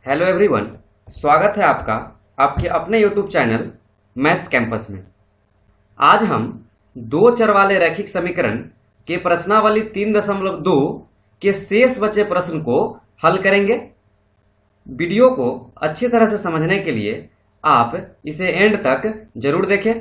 Hello everyone, स्वागत है आपका आपके अपने यूट्यूब चैनल मैथ्स कैंपस में। आज हम दो चर वाले रैखिक समीकरण के प्रश्नावली 3.2 के शेष बचे प्रश्न को हल करेंगे। वीडियो को अच्छी तरह से समझने के लिए आप इसे एंड तक जरूर देखें।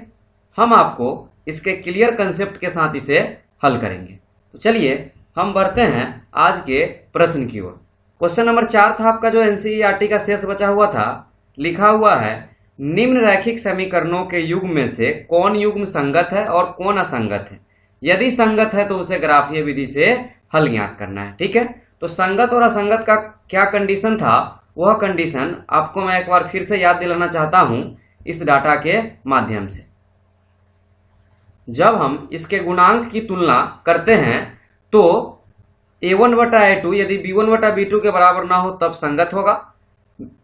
हम आपको इसके क्लियर कंसेप्ट के साथ इसे हल करेंगे। तो चलिए हम बढ़ते हैं आज के प्रश्न की ओर। क्वेश्चन नंबर 4 था आपका, जो एनसीईआरटी का शेष बचा हुआ था। लिखा हुआ है निम्न रैखिक समीकरणों के युग्म में से कौन युग्म संगत है और कौन असंगत है। यदि संगत है तो उसे ग्राफीय विधि से हल ज्ञात करना है। ठीक है, तो संगत और असंगत का क्या कंडीशन था, वह कंडीशन आपको मैं एक बार फिर से याद दिलाना चाहता हूं इस डाटा के माध्यम से। जब हम इसके गुणांक की तुलना करते हैं तो a1 बटा a2 यदि b1 बटा b2 के बराबर ना हो तब संगत होगा।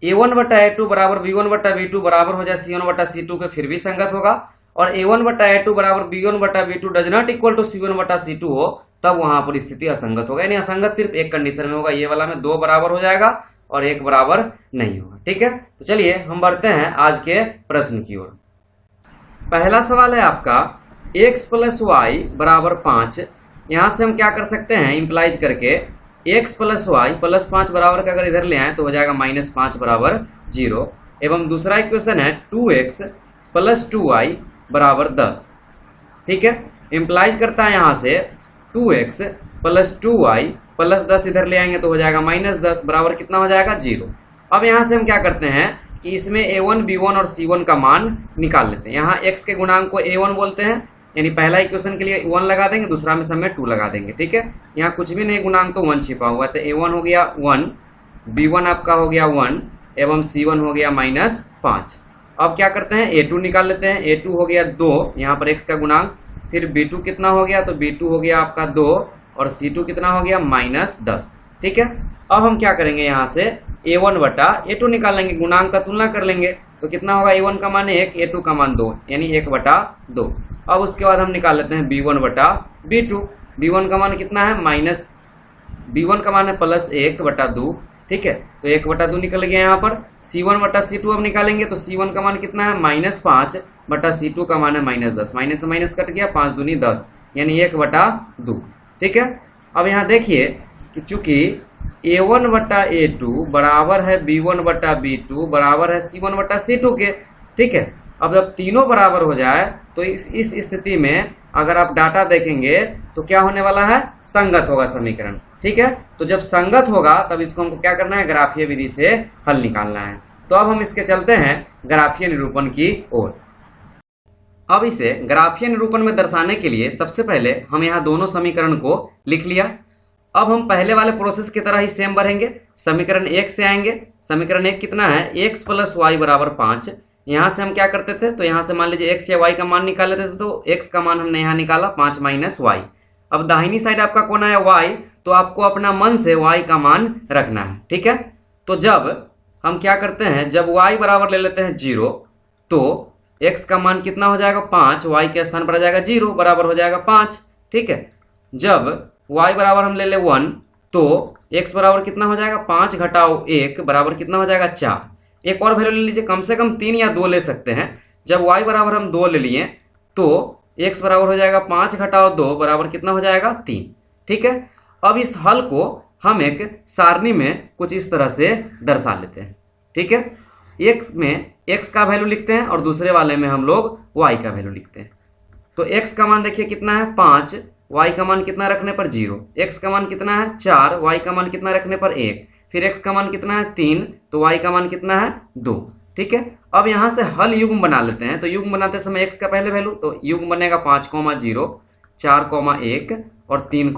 a1 बटा a2 बराबर b1 बटा b2 बराबर हो जाए c1 बटा c2 के, फिर भी संगत होगा। और a1 बटा a2 बराबर b1 बटा b2 does not equal to c1 बटा c2 हो तब वहां पर स्थिति असंगत होगा। यानी असंगत सिर्फ एक कंडीशन में होगा, ये वाला में 2 बराबर हो जाएगा और 1 बराबर नहीं होगा। ठीक है, तो चलिए हम बढ़ते हैं आज के प्रश्न की ओर। पहला सवाल है आपका x प्लस वाई बराबर 5। यहां से हम क्या कर सकते हैं, इंप्लाइज करके x प्लस वाई प्लस 5 बराबर का अगर इधर ले आए तो हो जाएगा -5 बराबर 0। एवं दूसरा इक्वेशन है 2x प्लस 2y बराबर 10। ठीक है, इंप्लाइज करता है यहां से 2x प्लस 2y प्लस 10 इधर ले आएंगे तो हो जाएगा -10 बराबर कितना हो जाएगा 0। अब यहां से हम क्या करते हैं कि इसमें a1 b1 और c1 का मान निकाल लेते हैं। यहाँ x के गुणांक को a1 बोलते हैं, यानी पहला इक्वेशन के लिए 1 लगा देंगे, दूसरा में सब में 2 लगा देंगे। ठीक है, यहाँ कुछ भी नहीं, गुणांक तो 1 छिपा हुआ है, तो a1 हो गया 1, b1 आपका हो गया 1 एवं c1 हो गया -5। अब क्या करते हैं a2 निकाल लेते हैं। a2 हो गया 2, यहाँ पर x का गुणांक। फिर b2 कितना हो गया, तो b2 हो गया आपका 2 और c2 कितना हो गया -10। ठीक है, अब हम क्या करेंगे, यहाँ से a1 बटा a2 निकाल लेंगे, गुणांक का तुलना कर लेंगे तो कितना होगा, a1 का मान 1, a2 का मान 2, यानी 1 बटा 2। अब उसके बाद हम निकाल लेते हैं b1 बटा b2। b1 का मान कितना है b1 का मान है +1 बटा 2। ठीक है, तो 1 बटा 2 निकल गया यहाँ पर। c1 बटा c2 अब निकालेंगे तो c1 का मान कितना है -5 बटा c2 का मान है -10। माइनस से माइनस कट गया, 5 दूनी 10 यानी 1 बटा 2। ठीक है, अब यहाँ देखिए कि चूंकि a1 बटा a2 बराबर है b1 बटा b2 बराबर है c1 बटा c2 के। ठीक है, अब जब तीनों बराबर हो जाए तो इस स्थिति में अगर आप डाटा देखेंगे तो क्या होने वाला है, संगत होगा समीकरण। ठीक है, तो जब संगत होगा तब इसको हमको क्या करना है, ग्राफीय विधि से हल निकालना है। तो अब हम इसके चलते हैं ग्राफीय निरूपण की ओर। अब इसे ग्राफीय निरूपण में दर्शाने के लिए सबसे पहले हम यहाँ दोनों समीकरण को लिख लिया। अब हम पहले वाले प्रोसेस की तरह ही सेम बढ़ेंगे, समीकरण 1 से आएंगे। समीकरण 1 कितना है, x प्लस वाई बराबर 5। यहाँ से हम क्या करते थे, तो यहाँ से मान लीजिए x या y का मान निकाल लेते थे, तो x का मान हमने यहाँ निकाला 5 माइनस वाई। अब दाहिनी साइड आपका कौन है y, तो आपको अपना मन से y का मान रखना है। ठीक है, तो जब हम क्या करते हैं, जब y बराबर ले लेते हैं 0 तो x का मान कितना हो जाएगा 5, y के स्थान पर आ जाएगा 0 बराबर हो जाएगा 5। ठीक है, जब y बराबर हम ले ले 1 तो x बराबर कितना हो जाएगा, 5 घटाओ 1 बराबर कितना हो जाएगा 4। एक और वैल्यू ले लीजिए, कम से कम 3 या 2 ले सकते हैं। जब y बराबर हम 2 ले लिए तो x बराबर हो जाएगा 5 घटाओ 2 बराबर कितना हो जाएगा 3। ठीक है, अब इस हल को हम एक सारणी में कुछ इस तरह से दर्शा लेते हैं। ठीक है, एक में x का वैल्यू लिखते हैं और दूसरे वाले में हम लोग y का वैल्यू लिखते हैं। तो x का मान देखिए कितना है 5, y का मान कितना रखने पर 0, x का मान कितना है 4, y का मान कितना रखने पर 1, फिर x का मान कितना है 3, तो y का मान कितना है 2। ठीक है, अब यहाँ से हल युग्म बना लेते हैं। तो युग्म बनाते समय x का पहले वैल्यू, तो युग्म बनेगा 5, 0, 4, 1 और 3,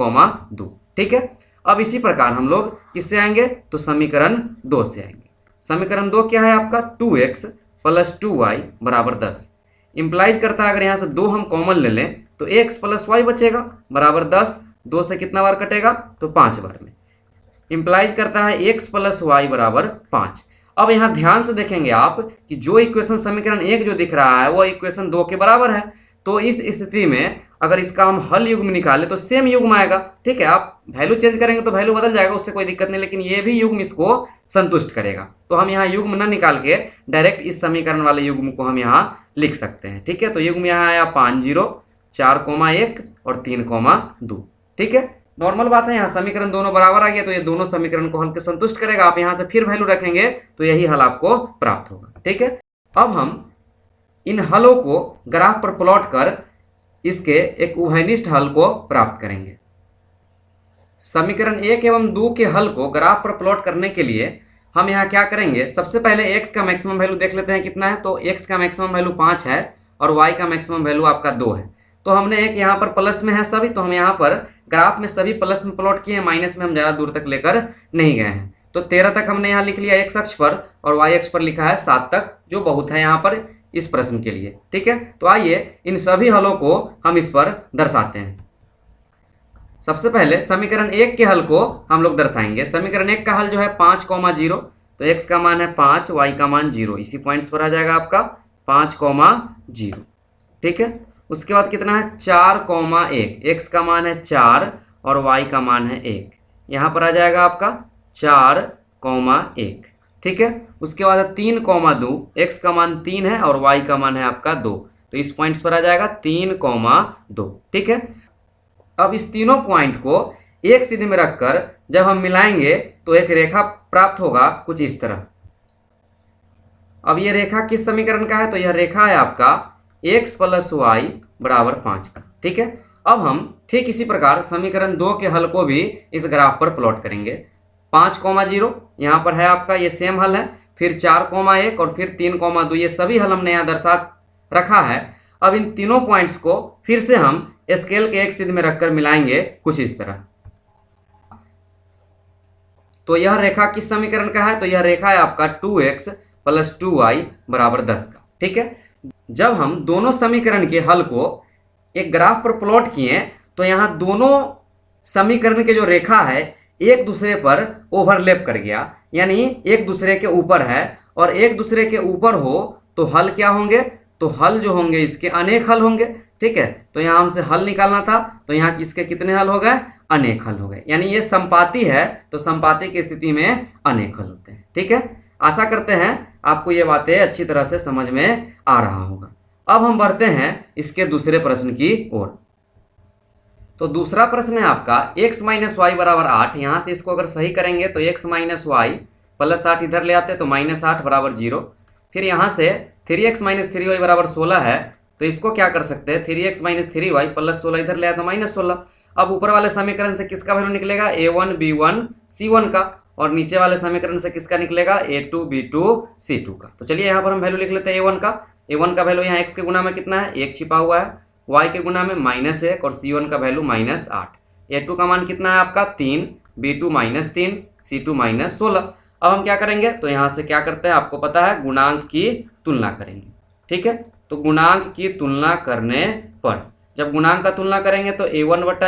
2। ठीक है, अब इसी प्रकार हम लोग किससे आएंगे, तो समीकरण 2 से आएंगे। समीकरण 2 क्या है आपका, 2x प्लस 2y बराबर 10। इंप्लाइज करता है अगर यहाँ से 2 हम कॉमन ले लें तो x प्लस वाई बचेगा बराबर 10। 2 से कितना बार कटेगा, तो 5 बार में। इंप्लाइज करता है x प्लस वाई बराबर 5। अब यहाँ ध्यान से देखेंगे आप कि जो इक्वेशन समीकरण 1 जो दिख रहा है वो इक्वेशन 2 के बराबर है। तो इस स्थिति में अगर इसका हम हल युग्म निकालें तो सेम युग्म आएगा। ठीक है, आप वैल्यू चेंज करेंगे तो वैल्यू बदल जाएगा, उससे कोई दिक्कत नहीं, लेकिन ये भी युग्म इसको संतुष्ट करेगा। तो हम यहाँ युग्म न निकाल के डायरेक्ट इस समीकरण वाले युग्म को हम यहाँ लिख सकते हैं। ठीक है, तो युग्म यहाँ आया 5 0 4,1 और 3,2। ठीक है, नॉर्मल बात है, यहाँ समीकरण दोनों बराबर आ गया तो ये दोनों समीकरण को हल के संतुष्ट करेगा। आप यहाँ से फिर वैल्यू रखेंगे तो यही हल आपको प्राप्त होगा। ठीक है, अब हम इन हलों को ग्राफ पर प्लॉट कर इसके एक उभयनिष्ठ हल को प्राप्त करेंगे। समीकरण 1 एवं 2 के हल को ग्राफ पर प्लॉट करने के लिए हम यहाँ क्या करेंगे, सबसे पहले x का मैक्सिमम वैल्यू देख लेते हैं कितना है। तो x का मैक्सिमम वैल्यू 5 है और y का मैक्सिमम वैल्यू आपका 2 है। तो हमने एक यहाँ पर प्लस में है सभी, तो हम यहाँ पर ग्राफ में सभी प्लस में प्लॉट किए, माइनस में हम ज़्यादा दूर तक लेकर नहीं गए हैं। तो 13 तक हमने यहाँ लिख लिया x अक्ष पर और y अक्ष पर लिखा है 7 तक, जो बहुत है यहाँ पर इस प्रश्न के लिए। ठीक है, तो आइए इन सभी हलों को हम इस पर दर्शाते हैं। सबसे पहले समीकरण 1 के हल को हम लोग दर्शाएंगे। समीकरण 1 का हल जो है 5,0, तो x का मान है 5, y का मान 0, इसी पॉइंट्स पर आ जाएगा आपका 5,0। ठीक है, उसके बाद कितना है 4,1, x का मान है 4 और y का मान है 1, यहाँ पर आ जाएगा आपका 4,1। ठीक है, उसके बाद 3,2, x का मान 3 है और y का मान है आपका 2, तो इस पॉइंट्स पर आ जाएगा 3,2। ठीक है, अब इस तीनों पॉइंट को एक सीधे में रखकर जब हम मिलाएंगे तो एक रेखा प्राप्त होगा कुछ इस तरह। अब ये रेखा किस समीकरण का है, तो यह रेखा है आपका x + y = 5 का। ठीक है, अब हम ठीक इसी प्रकार समीकरण 2 के हल को भी इस ग्राफ पर प्लॉट करेंगे। 5,0 यहाँ पर है आपका, ये सेम हल है, फिर 4,1 और फिर 3,2, ये सभी हल हमने यहाँ दर्शा रखा है। अब इन तीनों पॉइंट्स को फिर से हम स्केल के एक सीध में रखकर मिलाएंगे कुछ इस तरह। तो यह रेखा किस समीकरण का है, तो यह रेखा है आपका 2x + 2y = 10 का। ठीक है, जब हम दोनों समीकरण के हल को एक ग्राफ पर प्लॉट किए तो यहाँ दोनों समीकरण के जो रेखा है एक दूसरे पर ओवरलैप कर गया, यानी एक दूसरे के ऊपर है, और एक दूसरे के ऊपर हो तो हल क्या होंगे, तो हल जो होंगे इसके अनेक हल होंगे। ठीक है, तो यहाँ हमसे हल निकालना था, तो यहाँ इसके कितने हल हो गए, अनेक हल हो गए, यानी ये संपाती है तो संपाती की स्थिति में अनेक हल होते हैं। ठीक है, आशा करते हैं आपको ये बातें अच्छी तरह से समझ में आ रहा होगा। अब हम बढ़ते हैं इसके दूसरे प्रश्न की ओर। तो दूसरा प्रश्न है आपका x - y = 8। यहाँ से इसको अगर सही करेंगे तो x - y + 8 इधर ले आते तो -8 = 0। फिर यहाँ से 3x - 3y = 16 है, तो इसको क्या कर सकते हैं, 3x - 3y + 16 इधर ले आए तो -16। अब ऊपर वाले समीकरण से किसका वैल्यू निकलेगा, a1 b1 c1 का, और नीचे वाले समीकरण से किसका निकलेगा, a2 b2 c2 का। तो चलिए यहाँ पर हम वैल्यू लिख लेते हैं a1 का वैल्यू यहाँ x के गुना में कितना है, 1 छिपा हुआ है, y के गुना में -1 और c1 का वैल्यू -8। a2 का मान कितना है आपका 3, b2 -3, c2 -16। अब हम क्या करेंगे, तो यहाँ से क्या करते हैं आपको पता है, गुणांक की तुलना करेंगे। ठीक है, तो गुणांक की तुलना करने पर जब गुणांक का तुलना करेंगे तो a1 बटा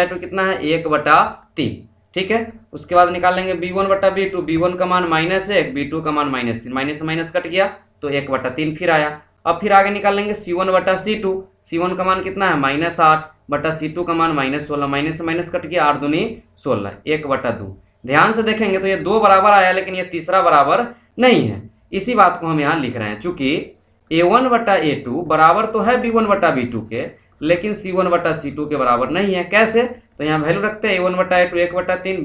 a2 कितना है, 1/3। ठीक है, उसके बाद निकाल लेंगे b1 बटा b2, b1 का मान -1, b2 का मान -3, माइनस से माइनस कट गया तो 1/3 फिर आया। अब फिर आगे निकाल लेंगे c1 बटा c2, c1 का मान कितना है -8 बटा c2 का मान -16, माइनस से माइनस कट गया, 8 दूनी 16, 1/2। ध्यान से देखेंगे तो ये 2 बराबर आया, लेकिन ये तीसरा बराबर नहीं है। इसी बात को हम यहाँ लिख रहे हैं, चूंकि a1 बटा a2 बराबर तो है b1 बटा b2 के, लेकिन c1 बटा c2 के बराबर नहीं है। कैसे, तो यहाँ वैल्यू रखते हैं a1 बटा a2 1/3,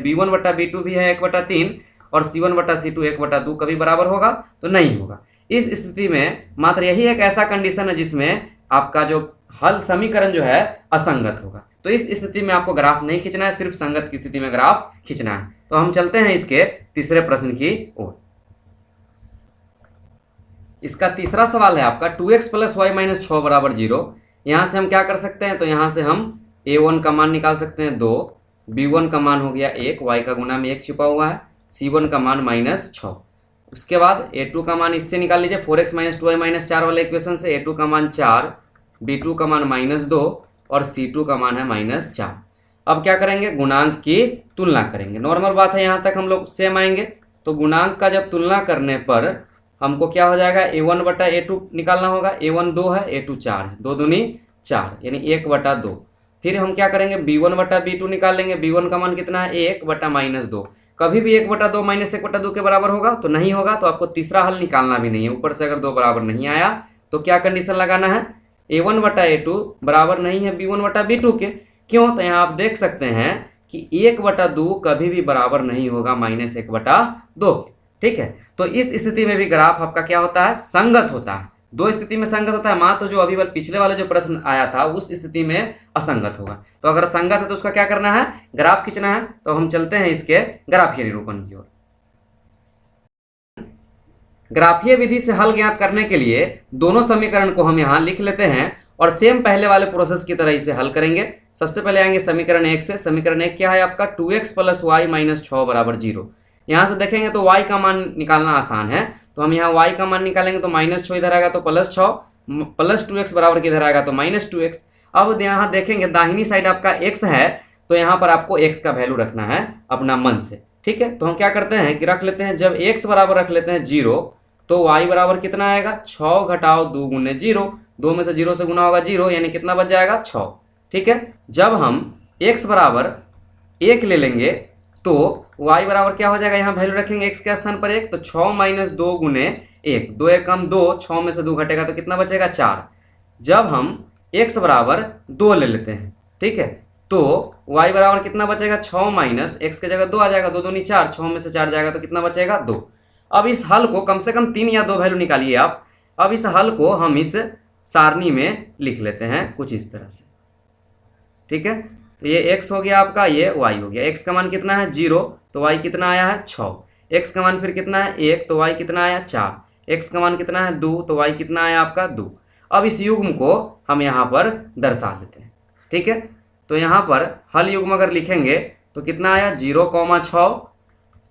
b1 बटा b2 भी है 1/3, और c1 बटा c2 1/2 कभी बराबर होगा तो नहीं होगा। इस स्थिति में मात्र यही एक ऐसा कंडीशन है जिसमें आपका जो हल समीकरण जो है असंगत होगा। तो इस स्थिति में आपको ग्राफ नहीं खींचना है, सिर्फ संगत की स्थिति में ग्राफ खींचना है। तो हम चलते हैं इसके तीसरे प्रश्न की ओर। इसका तीसरा सवाल है आपका 2x + y - 6 = 0। यहाँ से हम क्या कर सकते हैं, तो यहाँ से हम a1 का मान निकाल सकते हैं 2, b1 का मान हो गया 1, y का गुना में 1 छिपा हुआ है, c1 का मान -6। उसके बाद a2 का मान इससे निकाल लीजिए, 4x - 2y - 4 वाले इक्वेशन से a2 का मान 4, b2 का मान -2 और c2 का मान है -4। अब क्या करेंगे, गुणांक की तुलना करेंगे। नॉर्मल बात है, यहाँ तक हम लोग सेम आएंगे। तो गुणांक का जब तुलना करने पर हमको क्या हो जाएगा, a1 बटा a2 निकालना होगा। a1 2 है, a2 4 है, 2 दूनी 4 यानी 1/2। फिर हम क्या करेंगे b1/b2 निकाल लेंगे। b1 का मान कितना है 1/-2। कभी भी 1/2 माइनस 1/2 के बराबर होगा तो नहीं होगा, तो आपको तीसरा हल निकालना भी नहीं है। ऊपर से अगर 2 बराबर नहीं आया तो क्या कंडीशन लगाना है, a1/a2 बराबर नहीं है b1/b2 के। क्यों, तो यहाँ आप देख सकते हैं कि 1/2 कभी भी बराबर नहीं होगा -1/2 के। ठीक है, तो इस स्थिति में भी ग्राफ आपका क्या होता है, संगत होता है। दो स्थिति में संगत होता है, मात्र जो अभी पिछले वाले जो प्रश्न आया था उस स्थिति में असंगत होगा। तो अगर संगत है तो उसका क्या करना है, ग्राफ खींचना है। तो हम चलते हैं इसके ग्राफीय निरूपण की ओर। ग्राफीय विधि से हल ज्ञात करने के लिए दोनों समीकरण को हम यहां लिख लेते हैं और सेम पहले वाले प्रोसेस की तरह इसे हल करेंगे। सबसे पहले आएंगे समीकरण 1 से। समीकरण 1 क्या है आपका, 2x + y - 6 = 0। यहां से देखेंगे तो y का मान निकालना आसान है, तो हम यहाँ y का मान निकालेंगे तो -6 इधर आएगा तो +6, +2x बराबर किधर आएगा तो -2x। अब यहाँ देखेंगे दाहिनी साइड आपका x है, तो यहाँ पर आपको x का वैल्यू रखना है अपना मन से। ठीक है, तो हम क्या करते हैं कि रख लेते हैं, जब x बराबर रख लेते हैं 0 तो y बराबर कितना आएगा 6 घटाओ 2 गुने 0। 2 में से 0 से गुना होगा 0, यानी कितना बच जाएगा 6। ठीक है, जब हम x बराबर 1 ले लेंगे तो y बराबर क्या हो जाएगा, यहाँ वैल्यू रखेंगे x के स्थान पर 1, तो 6 - 2 गुने 1, 2 1 कम 2, 6 में से 2 घटेगा तो कितना बचेगा 4। जब हम x बराबर 2 ले लेते हैं, ठीक है, तो y बराबर कितना बचेगा 6 - x की जगह 2 आ जाएगा, 2 दूनी 4, 6 में से 4 जाएगा तो कितना बचेगा 2। अब इस हल को कम से कम 3 या 2 वैल्यू निकालिए आप। अब इस हल को हम इस सारणी में लिख लेते हैं कुछ इस तरह से। ठीक है, तो ये x हो गया आपका, ये y हो गया। x का मान कितना है 0, तो y कितना आया है 6। x का मान फिर कितना है 1, तो y कितना आया 4। x का मान कितना है 2, तो y कितना आया आपका 2। अब इस युग्म को हम यहाँ पर दर्शा लेते हैं। ठीक है, तो यहाँ पर हल युग्म अगर लिखेंगे तो कितना आया 0,6,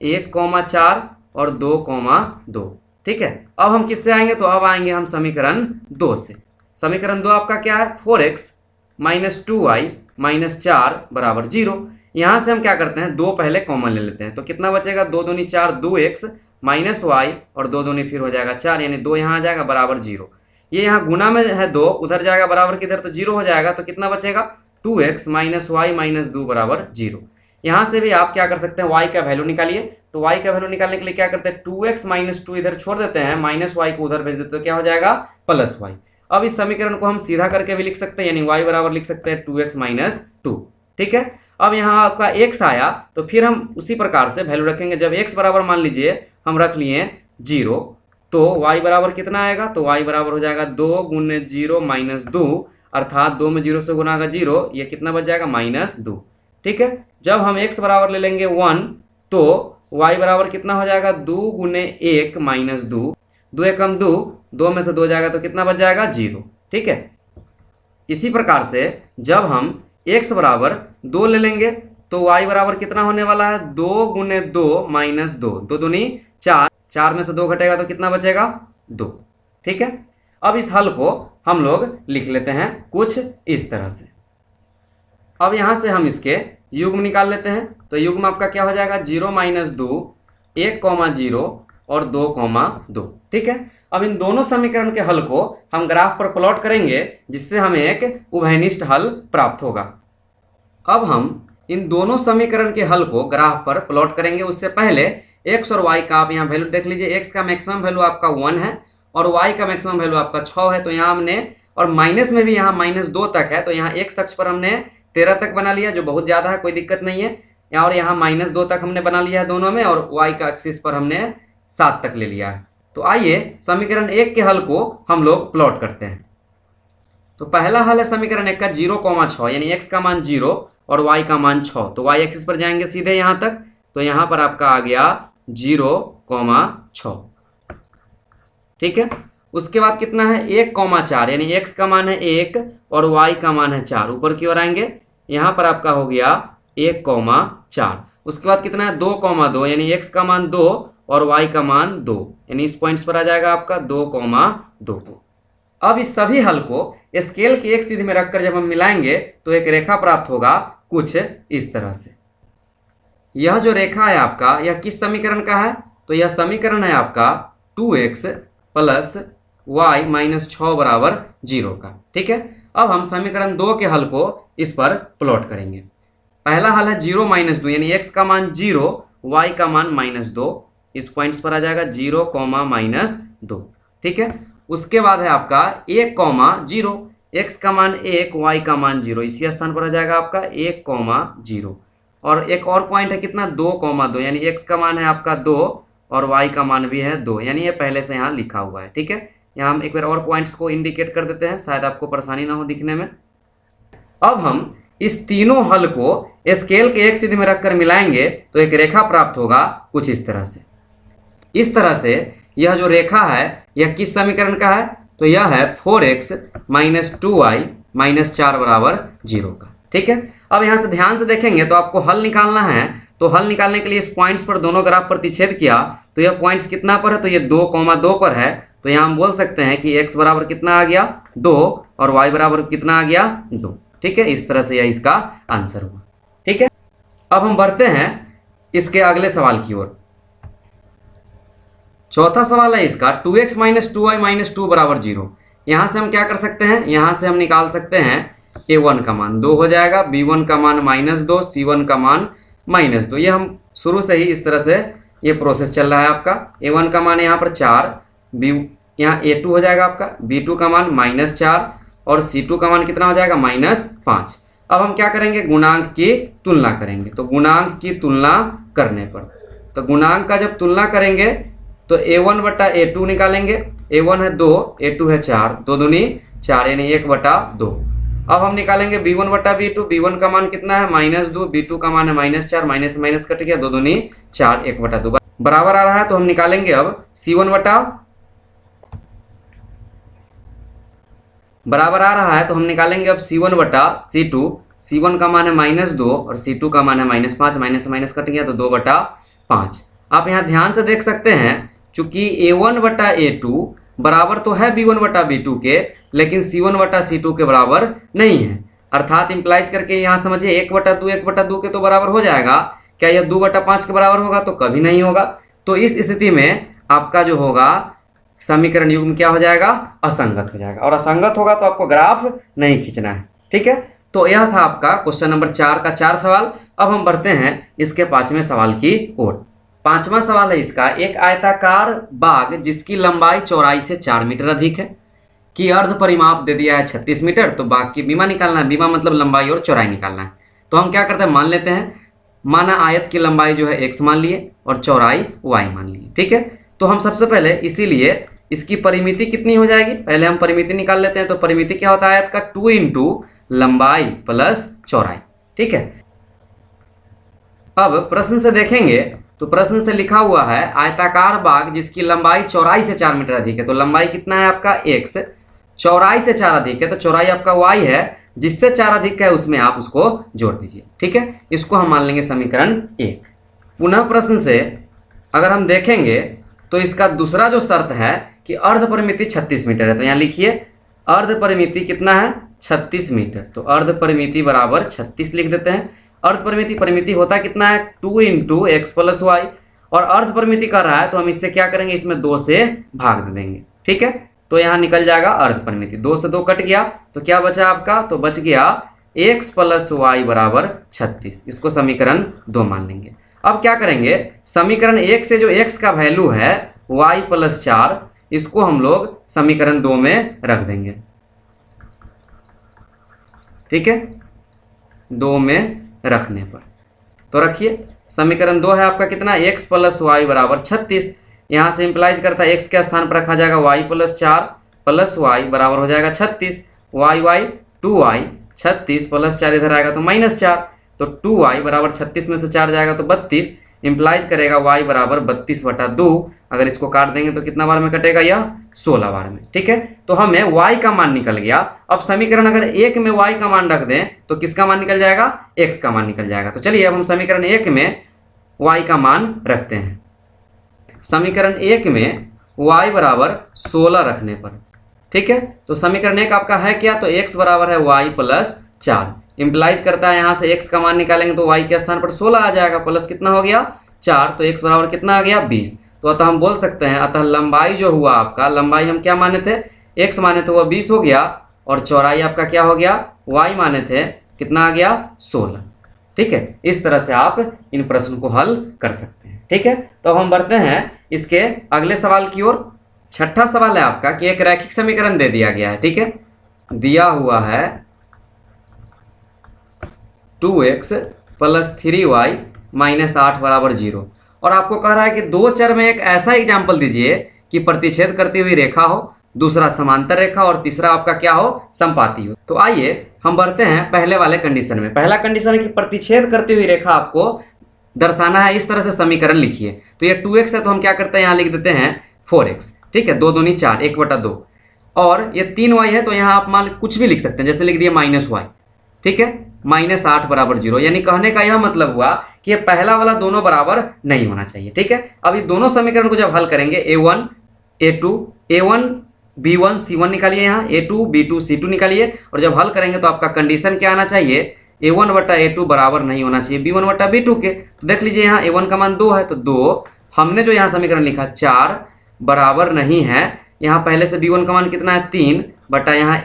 1,4 और 2,2। ठीक है, अब हम किससे आएंगे, तो अब आएंगे हम समीकरण 2 से। समीकरण 2 आपका क्या है, 4x - 2y - 4 = 0। यहाँ से हम क्या करते हैं, 2 पहले कॉमन ले लेते हैं, तो कितना बचेगा 2 दूनी 4, 2x - y और 2 दूनी फिर हो जाएगा 4, यानी 2 यहाँ आ जाएगा बराबर 0। ये यहाँ गुना में है 2, उधर जाएगा बराबर किधर, तो 0 हो जाएगा, तो कितना बचेगा 2x - y - 2 = 0। यहाँ से भी आप क्या कर सकते हैं, y का वैल्यू निकालिए। तो y का वैल्यू निकालने के लिए क्या करते हैं, 2x - 2 इधर छोड़ देते हैं, -y को उधर भेज देते हैं, तो क्या हो जाएगा +y। अब इस समीकरण को हम सीधा करके भी लिख सकते हैं, यानी y बराबर लिख सकते हैं 2x - 2। ठीक है, अब यहाँ आपका x आया तो फिर हम उसी प्रकार से वैल्यू रखेंगे। जब x बराबर मान लीजिए हम रख लिए 0, तो y बराबर कितना आएगा, तो y बराबर हो जाएगा 2 गुने 0 - 2, अर्थात 2 में 0 से गुना होगा 0, ये कितना बच जाएगा -2। ठीक है, जब हम x बराबर ले लेंगे 1, तो y बराबर कितना हो जाएगा 2 गुने 1 - 2, 2 1 कम 2, 2 में से 2 जाएगा तो कितना बच जाएगा 0। ठीक है, इसी प्रकार से जब हम x बराबर 2 ले लेंगे तो y बराबर कितना होने वाला है 2 गुने 2 - 2, 2 दूनी 4, 4 में से 2 घटेगा तो कितना बचेगा 2। ठीक है, अब इस हल को हम लोग लिख लेते हैं कुछ इस तरह से। अब यहां से हम इसके युग्म निकाल लेते हैं, तो युग्म आपका क्या हो जाएगा 0 - 2, 1,0 और 2,2। ठीक है, अब इन दोनों समीकरण के हल को हम ग्राफ पर प्लॉट करेंगे, जिससे हमें एक उभयनिष्ठ हल प्राप्त होगा। अब हम इन दोनों समीकरण के हल को ग्राफ पर प्लॉट करेंगे, उससे पहले x और y का आप यहाँ वैल्यू देख लीजिए। x का मैक्सिमम वैल्यू आपका 1 है और y का मैक्सिमम वैल्यू आपका 6 है, तो यहाँ हमने, और माइनस में भी यहाँ -2 तक है, तो यहाँ x अक्ष पर हमने 13 तक बना लिया, जो बहुत ज़्यादा है, कोई दिक्कत नहीं है। और यहाँ -2 तक हमने बना लिया है दोनों में, और y का एक्सिस पर हमने 7 तक ले लिया है। तो आइए समीकरण 1 के हल को हम लोग प्लॉट करते हैं। तो पहला हल है समीकरण 1 का 0,6, यानी x का मान 0 और y का मान 6, तो y एक्सिस पर जाएंगे सीधे यहाँ तक, तो यहाँ पर आपका आ गया 0,6। ठीक है, उसके बाद कितना है 1,4, यानी x का मान है 1 और y का मान है 4, ऊपर की ओर आएंगे, यहाँ पर आपका हो गया 1,4। उसके बाद कितना है 2,2, यानी x का मान 2 और y का मान 2, यानी इस पॉइंट्स पर आ जाएगा आपका 2,2। अब इस सभी हल को स्केल की एक सीधी में रखकर जब हम मिलाएंगे तो एक रेखा प्राप्त होगा कुछ इस तरह से। यह जो रेखा है आपका, यह किस समीकरण का है, तो यह समीकरण है आपका 2x + y - 6 = 0 का। ठीक है, अब हम समीकरण 2 के हल को इस पर प्लॉट करेंगे। पहला हल है 0 - 2 यानी x का मान 0 y का मान -2, इस पॉइंट्स पर आ जाएगा 0, -2। ठीक है, उसके बाद है आपका 1, 0, x का मान 1 y का मान 0, इसी स्थान पर आ जाएगा आपका 1, 0। और एक और पॉइंट है कितना 2, 2 यानी x का मान है आपका 2 और y का मान भी है 2, यानी ये पहले से यहाँ लिखा हुआ है। ठीक है, यहाँ हम एक बार और पॉइंट्स को इंडिकेट कर देते हैं, शायद आपको परेशानी ना हो दिखने में। अब हम इस तीनों हल को स्केल के एक सीधे में रखकर मिलाएंगे तो एक रेखा प्राप्त होगा कुछ इस तरह से। इस तरह से यह जो रेखा है यह किस समीकरण का है, तो यह है 4x - 2y - 4 बराबर 0 का। ठीक है, अब यहां से ध्यान से देखेंगे तो आपको हल निकालना है, तो हल निकालने के लिए इस पॉइंट्स पर दोनों ग्राफ प्रतिच्छेद किया तो यह पॉइंट्स कितना पर है, तो ये 2, 2 पर है। तो यहां हम बोल सकते हैं कि x बराबर कितना आ गया 2 और y बराबर कितना आ गया 2। ठीक है, इस तरह से यह इसका आंसर हुआ। ठीक है, अब हम बढ़ते हैं इसके अगले सवाल की ओर। चौथा सवाल है इसका 2x - 2y - 2 बराबर 0। यहां से हम क्या कर सकते हैं, यहां से हम निकाल सकते हैं a1 का मान 2 हो जाएगा, b1 का मान -2, c1 का मान -2। ये हम शुरू से ही इस तरह से ये प्रोसेस चल रहा है आपका। a1 का मान यहाँ पर 4, b यहाँ a2 हो जाएगा आपका, b2 का मान -4 और c2 का मान कितना हो जाएगा -5। अब हम क्या करेंगे, गुणांक की तुलना करेंगे। तो गुणांक की तुलना करने पर, तो गुणांक का जब तुलना करेंगे तो a1 बटा a2 निकालेंगे। a1 है 2, a2 है 4, 2 दूनी 4 यानी 1 बटा 2। अब हम निकालेंगे b1 बटा b2, b1 का मान कितना है -2, b2 का मान है -4, माइनस से माइनस कट गया, 2 दूनी 4, 1 बटा 2 बराबर आ रहा है। तो हम निकालेंगे अब c1 बटा, बराबर आ रहा है तो हम निकालेंगे अब c1 बटा c2। c1 का मान है -2 और c2 का मान है -5, माइनस से माइनस कट गया तो 2 बटा 5। आप यहाँ ध्यान से देख सकते हैं चूंकि a1 बटा a2 बराबर तो है b1 बटा b2 के, लेकिन c1 बटा c2 के बराबर नहीं है। अर्थात इंप्लाइज करके यहाँ समझिए 1 बटा 2 1 बटा 2 के तो बराबर हो जाएगा, क्या यह 2 बटा 5 के बराबर होगा, तो कभी नहीं होगा। तो इस स्थिति में आपका जो होगा समीकरण युग्म क्या हो जाएगा, असंगत हो जाएगा, और असंगत होगा तो आपको ग्राफ नहीं खींचना है। ठीक है, तो यह था आपका क्वेश्चन नंबर 4 का 4 सवाल। अब हम बढ़ते हैं इसके 5वें सवाल की ओर। 5वां सवाल है इसका, एक आयताकार बाग जिसकी लंबाई चौड़ाई से 4 मीटर अधिक है कि अर्ध परिमाप दे दिया है 36 मीटर, तो बाग की बीमा निकालना है। बीमा मतलब लंबाई और चौड़ाई निकालना है। तो हम क्या करते हैं, मान लेते हैं, माना आयत की लंबाई जो है x मान लिए और चौड़ाई y मान लिए। ठीक है, तो हम सबसे पहले इसीलिए इसकी परिमिति कितनी हो जाएगी, पहले हम परिमिति निकाल लेते हैं। तो परिमिति क्या होता है आयत का, 2 इंटू लंबाई प्लस चौड़ाई। ठीक है, अब प्रश्न से देखेंगे तो प्रश्न से लिखा हुआ है आयताकार बाग जिसकी लंबाई चौड़ाई से 4 मीटर अधिक है। तो लंबाई कितना है आपका x, चौड़ाई से 4 अधिक है तो चौड़ाई आपका y है, जिससे 4 अधिक है उसमें आप उसको जोड़ दीजिए। ठीक है, इसको हम मान लेंगे समीकरण 1। पुनः प्रश्न से अगर हम देखेंगे तो इसका दूसरा जो शर्त है कि अर्ध परिमिति 36 मीटर है, तो यहाँ लिखिए अर्ध परिमिति कितना है 36 मीटर। तो अर्ध परिमिति बराबर 36 लिख देते हैं। अर्ध परिमिति, परिमिति होता कितना है 2 इंटू एक्स प्लस वाई, और अर्ध परिमिति कर रहा है तो हम इससे क्या करेंगे, इसमें 2 से भाग दे देंगे। ठीक है, तो यहाँ निकल जाएगा अर्ध परिमिति, 2 से 2 कट गया तो क्या बचा आपका, तो बच गया x प्लस वाई बराबर 36। इसको समीकरण 2 मान लेंगे। अब क्या करेंगे, समीकरण 1 से जो x का वैल्यू है y प्लस 4, इसको हम लोग समीकरण 2 में रख देंगे। ठीक है, 2 में रखने पर तो रखिए समीकरण 2 है आपका कितना, x प्लस वाई बराबर 36। यहाँ से इंप्लाइज करता है x के स्थान पर रखा जाएगा y प्लस 4 प्लस वाई बराबर हो जाएगा 36। y 2y 36 प्लस 4 इधर आएगा तो -4, तो 2y बराबर 36 में से 4 जाएगा तो 32। इंप्लाइज करेगा y बराबर 32 बटा 2। अगर इसको काट देंगे तो कितना बार में कटेगा, यह 16 बार में। ठीक है, तो हमें y का मान निकल गया। अब समीकरण अगर 1 में y का मान रख दें तो किसका मान निकल जाएगा, x का मान निकल जाएगा। तो चलिए अब हम समीकरण 1 में y का मान रखते हैं। समीकरण 1 में y बराबर 16 रखने पर, ठीक है, तो समीकरण 1 आपका है क्या, तो x बराबर है y प्लस 4। इंप्लाइज करता है यहाँ से x का मान निकालेंगे तो y के स्थान पर 16 आ जाएगा, प्लस कितना हो गया 4, तो x बराबर कितना आ गया 20। तो अतः हम बोल सकते हैं, अतः लंबाई जो हुआ आपका, लंबाई हम क्या माने थे, x माने थे, वह 20 हो गया। और चौड़ाई आपका क्या हो गया, y माने थे कितना आ गया 16। ठीक है, इस तरह से आप इन प्रश्न को हल कर सकते हैं। ठीक है, तो अब हम बढ़ते हैं इसके अगले सवाल की ओर। छठा सवाल है आपका कि एक रैखिक समीकरण दे दिया गया है। ठीक है, दिया हुआ है 2x + 3y - 8 बराबर 0 और आपको कह रहा है कि दो चर में एक ऐसा एग्जाम्पल दीजिए कि प्रतिच्छेद करती हुई रेखा हो, दूसरा समांतर रेखा और तीसरा आपका क्या हो, समपाती हो। तो आइए हम बढ़ते हैं पहले वाले कंडीशन में। पहला कंडीशन है कि प्रतिच्छेद करती हुई रेखा आपको दर्शाना है, इस तरह से समीकरण लिखिए। तो ये 2x है तो हम क्या करते हैं, यहाँ लिख देते हैं 4x। ठीक है, 2 दूनी 4, 1/2। और ये 3y है तो यहाँ आप मान कुछ भी लिख सकते हैं, जैसे लिख दिए -y। ठीक है, -8 बराबर 0, यानी कहने का यह मतलब हुआ कि ये पहला वाला दोनों बराबर नहीं होना चाहिए। ठीक है, अब ये दोनों समीकरण को जब हल करेंगे a1 a2 a1 b1 c1 निकालिए, यहाँ a2 b2 c2 निकालिए और जब हल करेंगे तो आपका कंडीशन क्या आना चाहिए, a1/a2 बराबर नहीं होना चाहिए b1/b2 के। तो देख लीजिए यहाँ a1 का मान 2 है तो 2, हमने जो यहाँ समीकरण लिखा 4 बराबर नहीं है, यहाँ पहले से b1 का मान कितना है 3 बटा यहाँ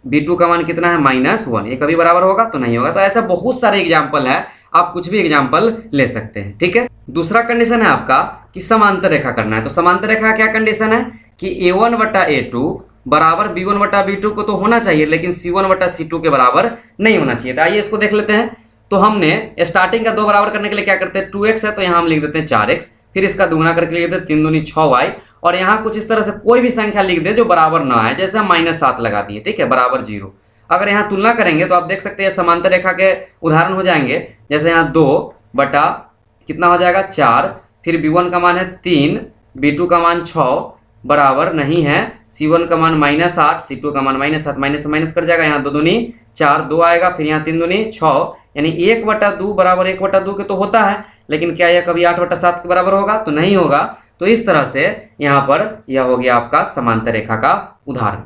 b2 का मान कितना है -1, ये कभी बराबर होगा तो नहीं होगा। तो ऐसा बहुत सारे एग्जाम्पल है, आप कुछ भी एग्जाम्पल ले सकते हैं। ठीक है, दूसरा कंडीशन है आपका कि समांतर रेखा करना है। तो समांतर रेखा का क्या कंडीशन है कि a1/a2 बराबर b1/b2 को तो होना चाहिए, लेकिन c1/c2 के बराबर नहीं होना चाहिए। तो आइए इसको देख लेते हैं। तो हमने स्टार्टिंग का 2 बराबर करने के लिए क्या करते हैं, 2x है तो यहाँ हम लिख देते हैं 4x, फिर इसका दुगुना करके लिख देते हैं 3 दूनी 6y और यहाँ कुछ इस तरह से कोई भी संख्या लिख दे जो बराबर ना आए, जैसे हम -7 लगा दिए। ठीक है, बराबर 0। अगर यहाँ तुलना करेंगे तो आप देख सकते हैं समांतर रेखा के उदाहरण हो जाएंगे, जैसे यहाँ 2 बटा कितना हो जाएगा 4, फिर b1 का मान है 3, b2 का मान 6 बराबर नहीं है, c1 का मान -8, c2 का मान -7, माइनस से माइनस कर जाएगा, यहाँ 2 दूनी 4, 2 आएगा, फिर यहाँ 3 दूनी 6, यानी 1/2 बराबर 1/2 के तो होता है, लेकिन क्या यह कभी 8/7 के बराबर होगा, तो नहीं होगा। तो इस तरह से यहाँ पर यह हो गया आपका समांतर रेखा का उदाहरण।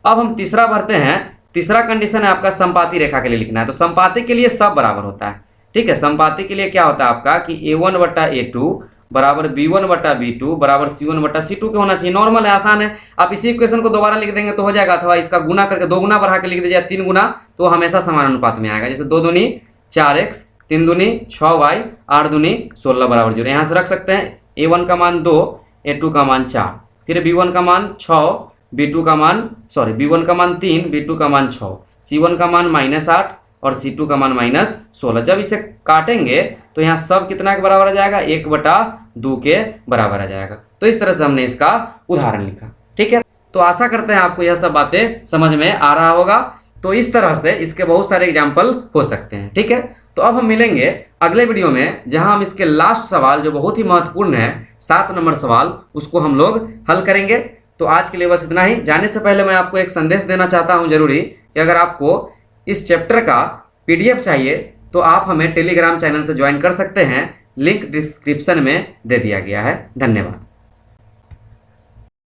अब हम तीसरा भरते हैं। तीसरा कंडीशन है आपका समपाती रेखा के लिए लिखना है। तो समपाती के लिए सब बराबर होता है। ठीक है, समपाती के लिए क्या होता है आपका कि a1/a2 बराबर b1/b2 बराबर c1/c2 के होना चाहिए। नॉर्मल है, आसान है। आप इसी इक्वेशन को दोबारा लिख देंगे तो हो जाएगा, अथवा इसका गुना करके 2 गुना बढ़ा के लिख दीजिए, 3 गुना, तो हमेशा समान अनुपात में आएगा। जैसे 2 दूनी 4x, 3 दूनी 6y, 8 दूनी 16 बराबर 0। यहाँ से रख सकते हैं a1 का मान 2, a2 का मान 4, फिर b1 का मान 6, b1 का मान 3, b2 का मान 6, c1 का मान -8 और c2 का मान -16। जब इसे काटेंगे तो यहाँ सब कितना के बराबर आ जाएगा, 1/2 के बराबर आ जाएगा। तो इस तरह से हमने इसका उदाहरण लिखा। ठीक है, तो आशा करते हैं आपको यह सब बातें समझ में आ रहा होगा। तो इस तरह से इसके बहुत सारे एग्जाम्पल हो सकते हैं। ठीक है, तो अब हम मिलेंगे अगले वीडियो में, जहां हम इसके लास्ट सवाल जो बहुत ही महत्वपूर्ण है, 7 नंबर सवाल, उसको हम लोग हल करेंगे। तो आज के लिए बस इतना ही। जाने से पहले मैं आपको एक संदेश देना चाहता हूं जरूरी, कि अगर आपको इस चैप्टर का PDF चाहिए तो आप हमें टेलीग्राम चैनल से ज्वाइन कर सकते हैं। लिंक डिस्क्रिप्शन में दे दिया गया है। धन्यवाद।